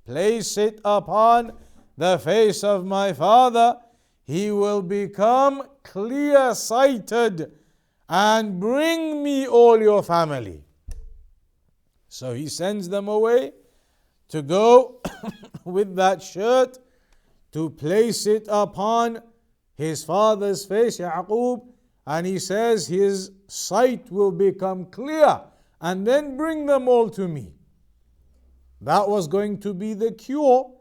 Place it upon the face of my father. He will become clear-sighted, and bring me all your family. So he sends them away to go with that shirt, to place it upon his father's face, Yaqub, and he says his sight will become clear, and then bring them all to me. That was going to be the cure.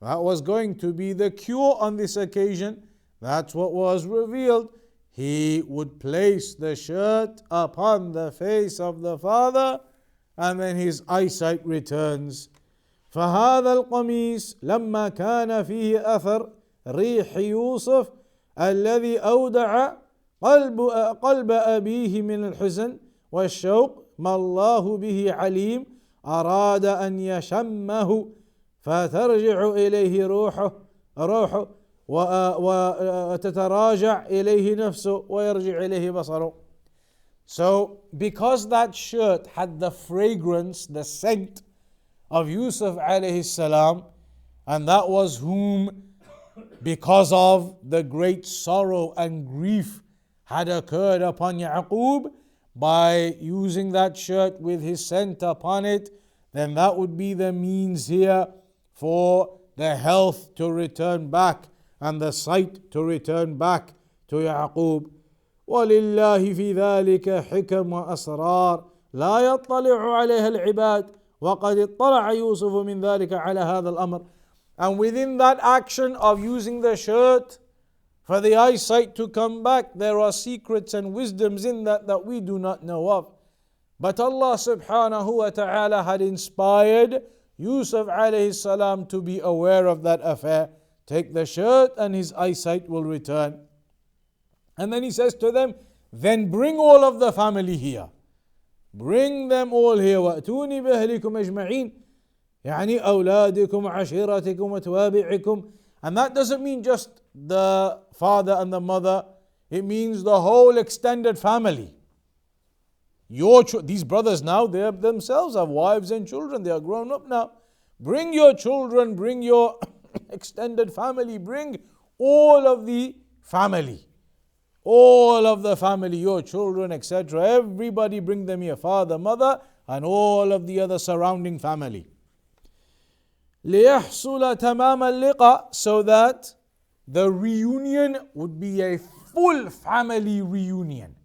That was going to be the cure on this occasion. That's what was revealed. He would place the shirt upon the face of the father, and then his eyesight returns. فهذا القميص لما كان فيه أثر ريح يوسف الذي أودع قلب أبيه من الحزن والشوق ما الله به عليم أراد أن يشمه فترجع إليه روحه وتتراجع إليه نفسه ويرجع إليه بصره. So because that shirt had the fragrance, the scent of Yusuf alayhi salam, and that was whom, because of the great sorrow and grief had occurred upon Yaqub, by using that shirt with his scent upon it, then that would be the means here for the health to return back and the sight to return back to Yaqub. وَلِلَّهِ فِي ذَلِكَ حِكَمْ وَأَسْرَارٌ لَا يَطَّلِعُ عَلَيْهَا الْعِبَادُ وقد اطلع يوسف من ذلك على هذا الأمر. And within that action of using the shirt for the eyesight to come back, there are secrets and wisdoms in that we do not know of. But Allah subhanahu wa ta'ala had inspired Yusuf alayhi salam to be aware of that affair. Take the shirt and his eyesight will return. And then he says to them, then bring all of the family here. Bring them all here. وَأْتُونِ بِأَهْلِكُمْ أَجْمَعِينَ يعني أولادكم وعشيرتكم وتوابعكم. And that doesn't mean just the father and the mother. It means the whole extended family. These brothers now, they themselves have wives and children. They are grown up now. Bring your children, bring your extended family, bring all of the family. All of the family, your children, etc. Everybody bring them here, father, mother, and all of the other surrounding family. لِيَحْصُلَ تَمَامَ اللِّقَى, so that the reunion would be a full family reunion.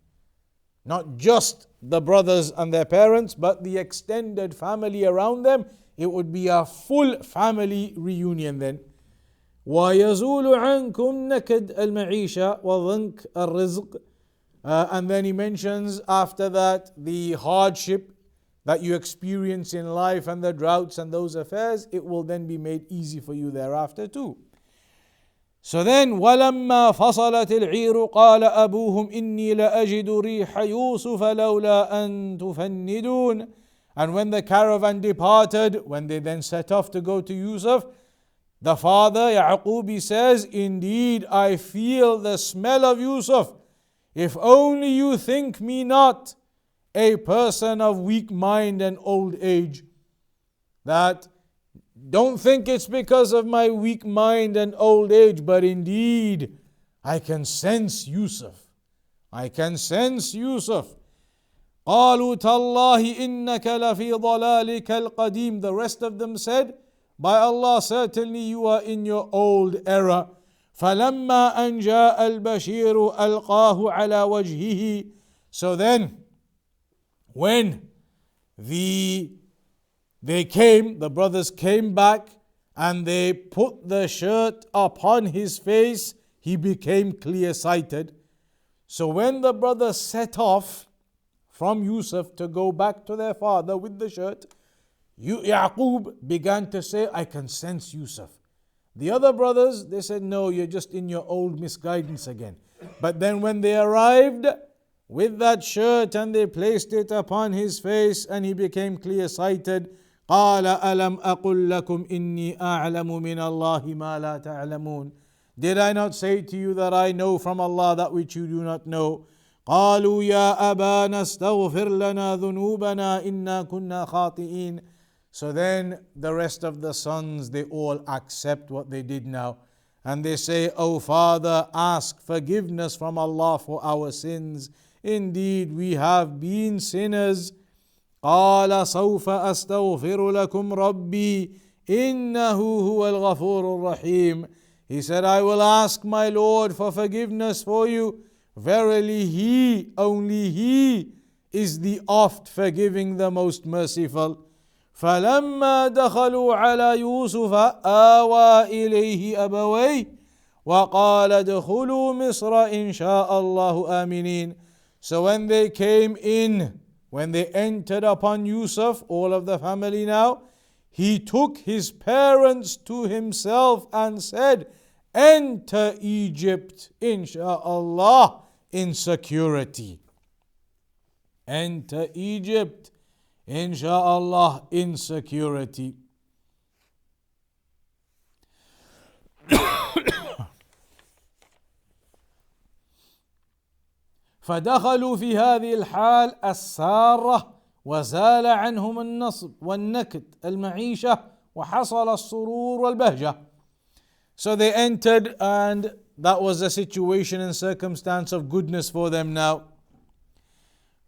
Not just the brothers and their parents, but the extended family around them. It would be a full family reunion then. وَيَزُولُ عَنْكُمْ نَكَدْ الْمَعِيشَةِ وَضَنْكَ الرِّزْقِ. And then he mentions after that the hardship that you experience in life and the droughts and those affairs, it will then be made easy for you thereafter too. So then, وَلَمَّا فَصَلَتِ الْعِيرُ قَالَ أَبُوهُمْ إِنِّي لَأَجِدُ رِيحَ يُوسُفَ لَوْلَا أَن تُفَنِّدُونَ. And when the caravan departed, when they then set off to go to Yusuf, the father, Ya'qub, says, indeed, I feel the smell of Yusuf. If only you think me not a person of weak mind and old age. That don't think it's because of my weak mind and old age, but indeed, I can sense Yusuf. I can sense Yusuf. قالوا تالله إنك لفي ضلالك القديم. The rest of them said, by Allah, certainly you are in your old era. فَلَمَّا أَنْ جَاءَ الْبَشِيرُ أَلْقَاهُ عَلَى وَجْهِهِ. So then, when the brothers came back and they put the shirt upon his face, he became clear-sighted. So when the brothers set off from Yusuf to go back to their father with the shirt, Ya'qub began to say, I can sense Yusuf. The other brothers, they said, no, you're just in your old misguidance again. But then when they arrived with that shirt and they placed it upon his face and he became clear-sighted, قَالَ أَلَمْ أَقُلْ لَكُمْ إِنِّي أَعْلَمُ مِنَ اللَّهِ مَا لَا تَعْلَمُونَ. Did I not say to you that I know from Allah that which you do not know? قَالُوا يَا أَبَانَا اسْتَغْفِرْ لَنَا ذُنُوبَنَا إِنَّا كُنَّا خَاطِئِينَ. So then the rest of the sons, they all accept what they did now. And they say, O Father, ask forgiveness from Allah for our sins. Indeed, we have been sinners. قال سوف أستغفر لكم ربي إنه هو الغفور الرحيم. He said, I will ask my Lord for forgiveness for you. Verily He, only He, is the oft forgiving, the most merciful. فلما دخلوا على يوسف آوى إليه أبويه وقال ادخلوا مصر إن شاء الله آمنين. So when they came in, when they entered upon Yusuf, all of the family now, he took his parents to himself and said, enter Egypt, insha'Allah, in security. Enter Egypt, insha'Allah, in security. فدخلوا في هذه الحال السارة وزال عنهم النصب والنكد المعيشة وحصل السرور والبهجة. So they entered and that was a situation and circumstance of goodness for them now.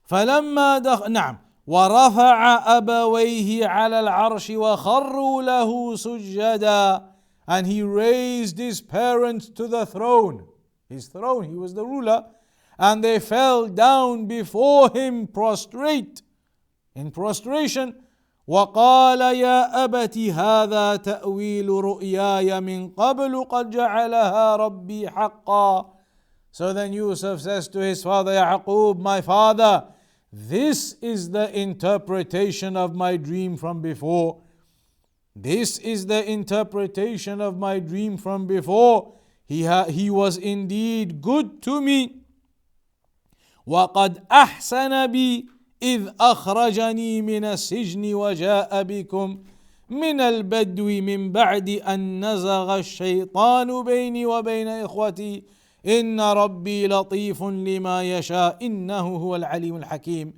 فلما نعم ورفع أبويه على العرش وخروا له سجدا. And he raised his parents to the throne. His throne, he was the ruler. And they fell down before him prostrate, in prostration. وقال يا أبت هذا تأويل رؤياي من قبل قد جعلها ربي حقا. So then Yusuf says to his father Yaqub, my father, this is the interpretation of my dream from before. This is the interpretation of my dream from before. He was indeed good to me. وقد أحسن بي إذ أخرجني من السجن وجاء بكم من البدو من بعد أن نزغ الشيطان بيني وبين إخوتي إن ربي لطيف لما يشاء إنه هو العليم الحكيم.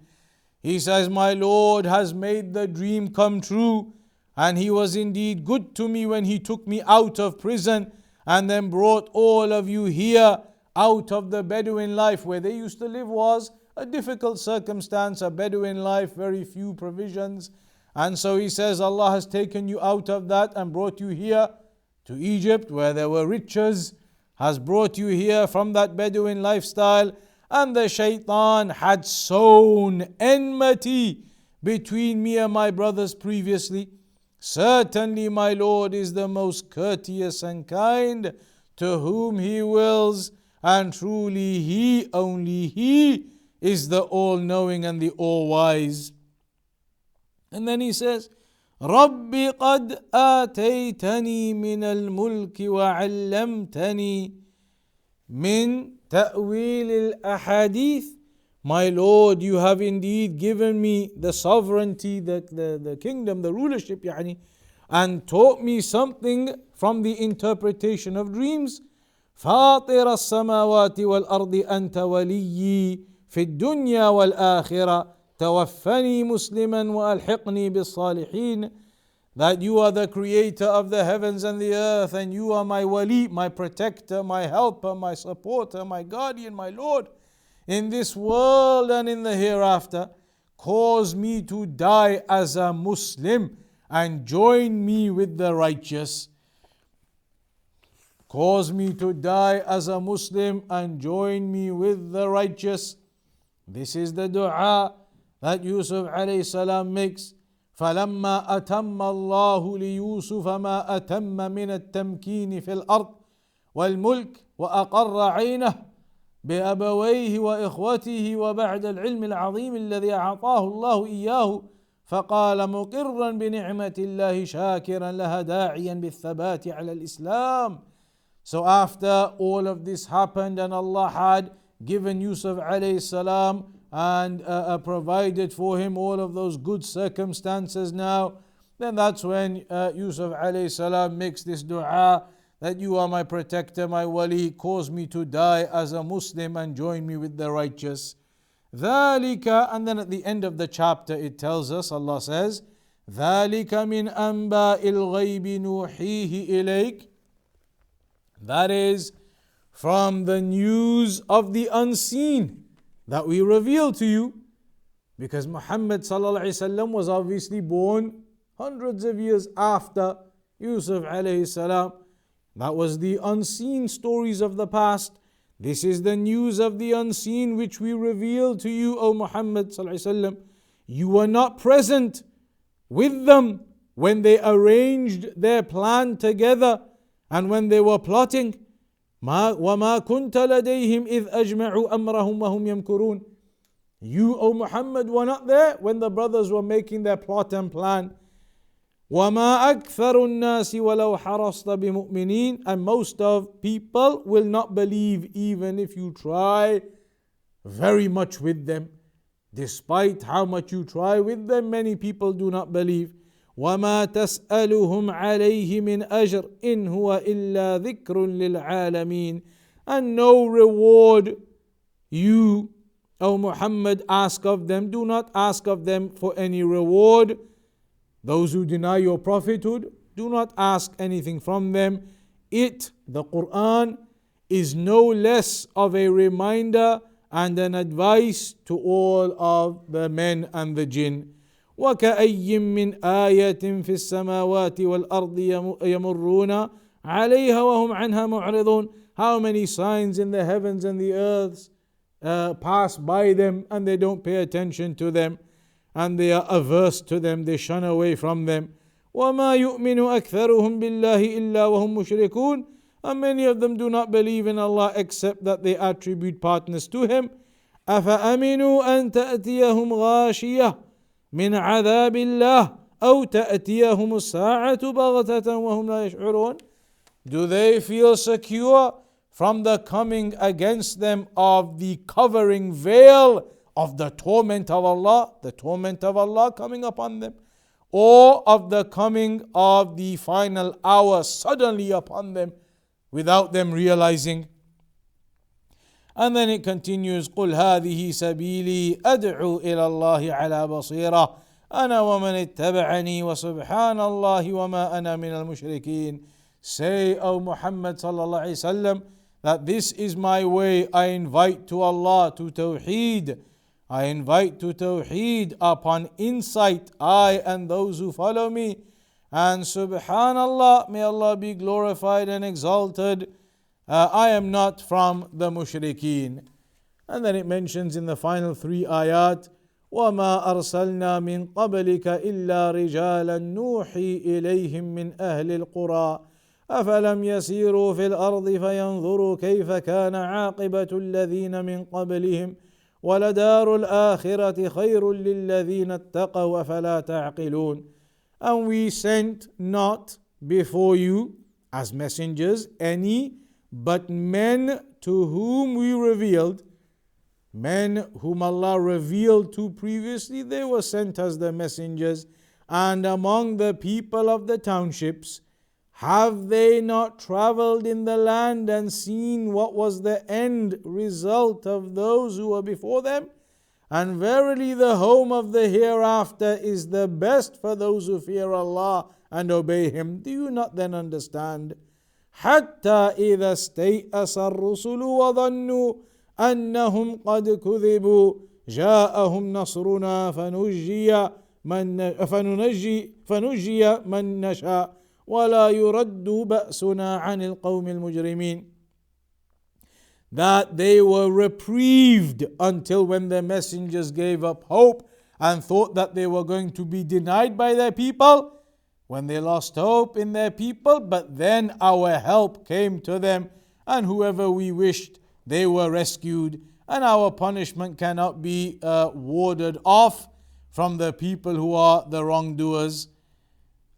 He says, my Lord has made the dream come true, and He was indeed good to me when He took me out of prison and then brought all of you here out of the Bedouin life. Where they used to live was a difficult circumstance, a Bedouin life, very few provisions. And so He says, Allah has taken you out of that and brought you here to Egypt where there were riches, has brought you here from that Bedouin lifestyle. And the shaitan had sown enmity between me and my brothers previously. Certainly my Lord is the most courteous and kind to whom He wills, and truly He, only He, is the all-knowing and the all-wise. And then He says, رَبِّ قَدْ آتَيْتَنِي مِنَ الْمُلْكِ وَعَلَّمْتَنِي مِنْ تَأْوِيلِ الْأَحَادِيثِ. My Lord, you have indeed given me the sovereignty, the kingdom, the rulership, يعني, and taught me something from the interpretation of dreams. فاطر السماوات والأرض أنت وليي في الدنيا والآخرة توفني مسلما وألحقني بالصالحين. That you are the creator of the heavens and the earth, and you are my wali, my protector, my helper, my supporter, my guardian, my Lord, in this world and in the hereafter. Cause me to die as a Muslim and join me with the righteous. Cause me to die as a Muslim and join me with the righteous. This is the dua that Yusuf alayhi salam makes. فَلَمَّا أَتَمَّ اللَّهُ لِيُوسُفَ مَا أَتَمَّ مِنَ التَّمْكِينِ فِي الْأَرْضِ وَالْمُلْكِ وَأَقَرَّ عَيْنَهُ بأبويه وإخوته وبعد العلم العظيم الذي أعطاه الله إياه فقال مقرا بنعمة الله شاكرا لها داعيا بالثبات على الإسلام. So after all of this happened and Allah had given Yusuf alayhi salam and provided for him all of those good circumstances now, then that's when Yusuf alayhi salam makes this dua that you are my protector, my wali, cause me to die as a Muslim and join me with the righteous. ذَلِكَ, and then at the end of the chapter it tells us, Allah says, ذَلِكَ مِنْ أَنْبَاءِ الْغَيْبِ نُوحِيهِ إِلَيْكَ. That is from the news of the unseen that we reveal to you. Because Muhammad sallallahu alaihi wasallam was obviously born hundreds of years after Yusuf alayhi salam. That was the unseen stories of the past. This is the news of the unseen which we reveal to you, O Muhammad sallallahu alaihi wasallam. You were not present with them when they arranged their plan together and when they were plotting. وَمَا كُنْتَ لَدَيْهِمْ إِذْ أَجْمَعُوا أَمْرَهُمْ وَهُمْ يَمْكُرُونَ. You, O Muhammad, were not there when the brothers were making their plot and plan. وَمَا أَكْثَرُ النَّاسِ وَلَوْ حَرَصْتَ بِمُؤْمِنِينَ. And most of people will not believe even if you try very much with them. Despite how much you try with them, many people do not believe. وَمَا تَسْأَلُهُمْ عَلَيْهِ مِنْ أَجْرٍ إِنْ هُوَ إِلَّا ذِكْرٌ لِلْعَالَمِينَ. And no reward you, O Muhammad, ask of them. Do not ask of them for any reward. Those who deny your prophethood, do not ask anything from them. It, the Quran, is no less of a reminder and an advice to all of the men and the jinn. وَكَأَيٍّ مِّنْ آيَةٍ فِي السَّمَاوَاتِ وَالْأَرْضِ يَمُرُّونَ عَلَيْهَا وَهُمْ عَنْهَا مُعْرِضُونَ. How many signs in the heavens and the earths pass by them and they don't pay attention to them. and they are averse to them, they shun away from them. وَمَا يُؤْمِنُ أَكْثَرُهُم بِاللَّهِ إِلَّا وَهُم مُشْرِكُونَ. And many of them do not believe in Allah except that they attribute partners to Him. أَفَأَمِنُوا أَن تَأْتِيَهُمْ غَاشِيَةٌ مِنْ عَذَابِ اللَّهِ أَوْ تَأْتِيَهُمُ السَّاعَةُ بَغْتَةً وَهُمْ لَا يَشْعُرُونَ. Do they feel secure from the coming against them of the covering veil of the torment of Allah coming upon them, or of the coming of the final hour suddenly upon them without them realizing? And then it continues, قُلْ هَذِهِ سَبِيلِي أَدْعُو إِلَى اللَّهِ عَلَى بَصِيرَةٍ أَنَا وَمَنِ اتَّبَعَنِي وَسُبْحَانَ اللَّهِ وَمَا أَنَا مِنَ الْمُشْرِكِينَ. Say, O Muhammad sallallahu alaihi wasallam, that this is my way. I invite to Allah, to Tawheed. I invite to Tawheed upon insight, I and those who follow me. And Subhanallah, may Allah be glorified and exalted, I am not from the mushrikeen. And then it mentions in the final 3 ayat, وَمَا أَرْسَلْنَا مِن قَبْلِكَ إِلَّا رِجَالًا نُوحِي إِلَيْهِم مِّنْ أَهْلِ الْقُرَىٰ أَفَلَمْ يَسِيرُوا فِي الْأَرْضِ فَيَنْظُرُوا كَيْفَ كَانَ عَاقِبَةُ الَّذِينَ مِن قَبْلِهِمْ وَلَدَارُ الْآخِرَةِ خَيْرٌ لِلَّذِينَ اتَّقَوْا أَفَلَا تَعْقِلُونَ. And we sent not before you as messengers any but men to whom we revealed, men whom Allah revealed to previously, they were sent as the messengers. And among the people of the townships, have they not traveled in the land and seen what was the end result of those who were before them? And verily the home of the hereafter is the best for those who fear Allah and obey Him. Do you not then understand? حتى إذا استيأس الرسل وظنوا أنهم قد كذبوا جاءهم نصرنا فنجي من نشاء ولا يرد بأسنا عن القوم المجرمين. That they were reprieved until when the messengers gave up hope and thought that they were going to be denied by their people, when they lost hope in their people, but then our help came to them, and whoever we wished, they were rescued, and our punishment cannot be warded off from the people who are the wrongdoers.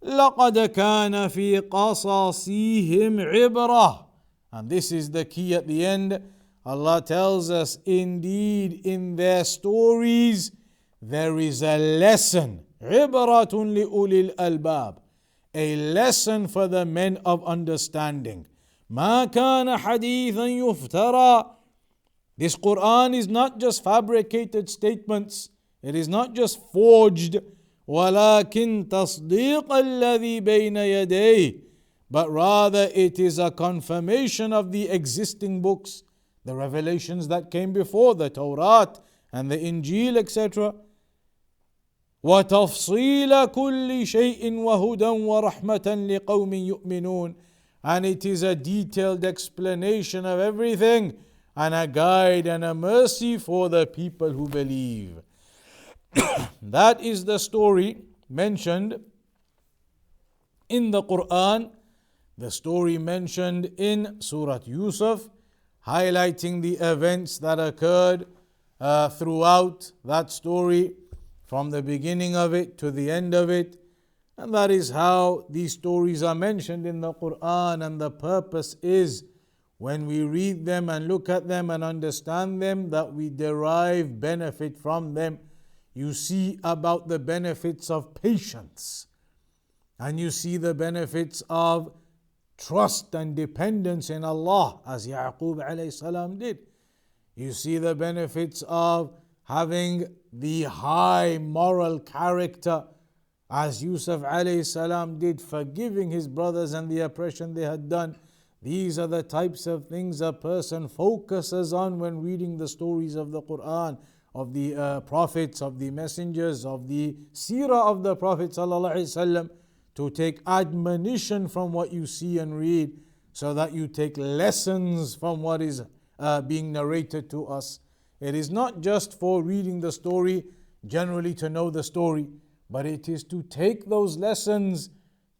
لَقَدْ كَانَ فِي قَصَصِهِمْ عِبْرَةٌ. And this is the key at the end. Allah tells us, indeed in their stories there is a lesson. عِبْرَةٌ لِأُولِي الْأَلْبَابِ. A lesson for the men of understanding. مَا كَانَ حَدِيثًا يُفْتَرَى. This Quran is not just fabricated statements. It is not just forged. وَلَكِنْ تَصْدِيقَ الَّذِي بَيْنَ يَدَيْهِ. But rather it is a confirmation of the existing books, the revelations that came before, the Torah and the Injil, etc. وَتَفْصِيلَ كُلِّ شَيْءٍ وَهُدًى وَرَحْمَةً لِقَوْمٍ يُؤْمِنُونَ. And it is a detailed explanation of everything and a guide and a mercy for the people who believe. That is the story mentioned in the Quran, the story mentioned in Surah Yusuf, highlighting the events that occurred throughout that story, from the beginning of it to the end of it. And that is how these stories are mentioned in the Quran, and the purpose is, when we read them and look at them and understand them, that we derive benefit from them. You see about the benefits of patience, and you see the benefits of trust and dependence in Allah, as Yaqub alayhi salam did. You see the benefits of having the high moral character, as Yusuf alayhi salam did, forgiving his brothers and the oppression they had done. These are the types of things a person focuses on when reading the stories of the Quran, of the prophets, of the messengers, of the seerah of the Prophet sallallahu alaihi wasallam, to take admonition from what you see and read, so that you take lessons from what is being narrated to us. It is not just for reading the story generally to know the story, but it is to take those lessons,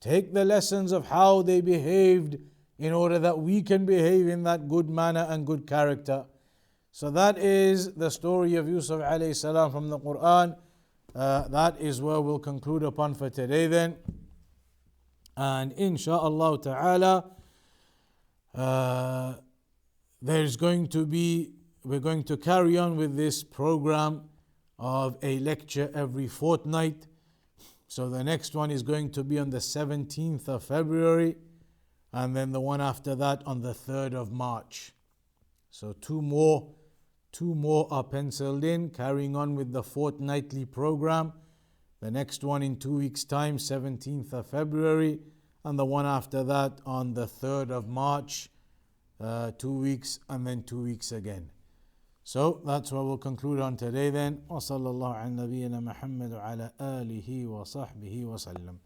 take the lessons of how they behaved in order that we can behave in that good manner and good character. So that is the story of Yusuf alayhi salam from the Quran. That is where we'll conclude upon for today then. And insha'Allah ta'ala, we're going to carry on with this program of a lecture every fortnight. So the next one is going to be on the 17th of February, and then the one after that on the 3rd of March. So two more are penciled in, carrying on with the fortnightly program. The next one in 2 weeks' time, 17th of February, and the one after that on the 3rd of March, 2 weeks, and then 2 weeks again. So that's what we'll conclude on today then. وصلى الله على نبينا محمد وعلى آله وصحبه وسلم.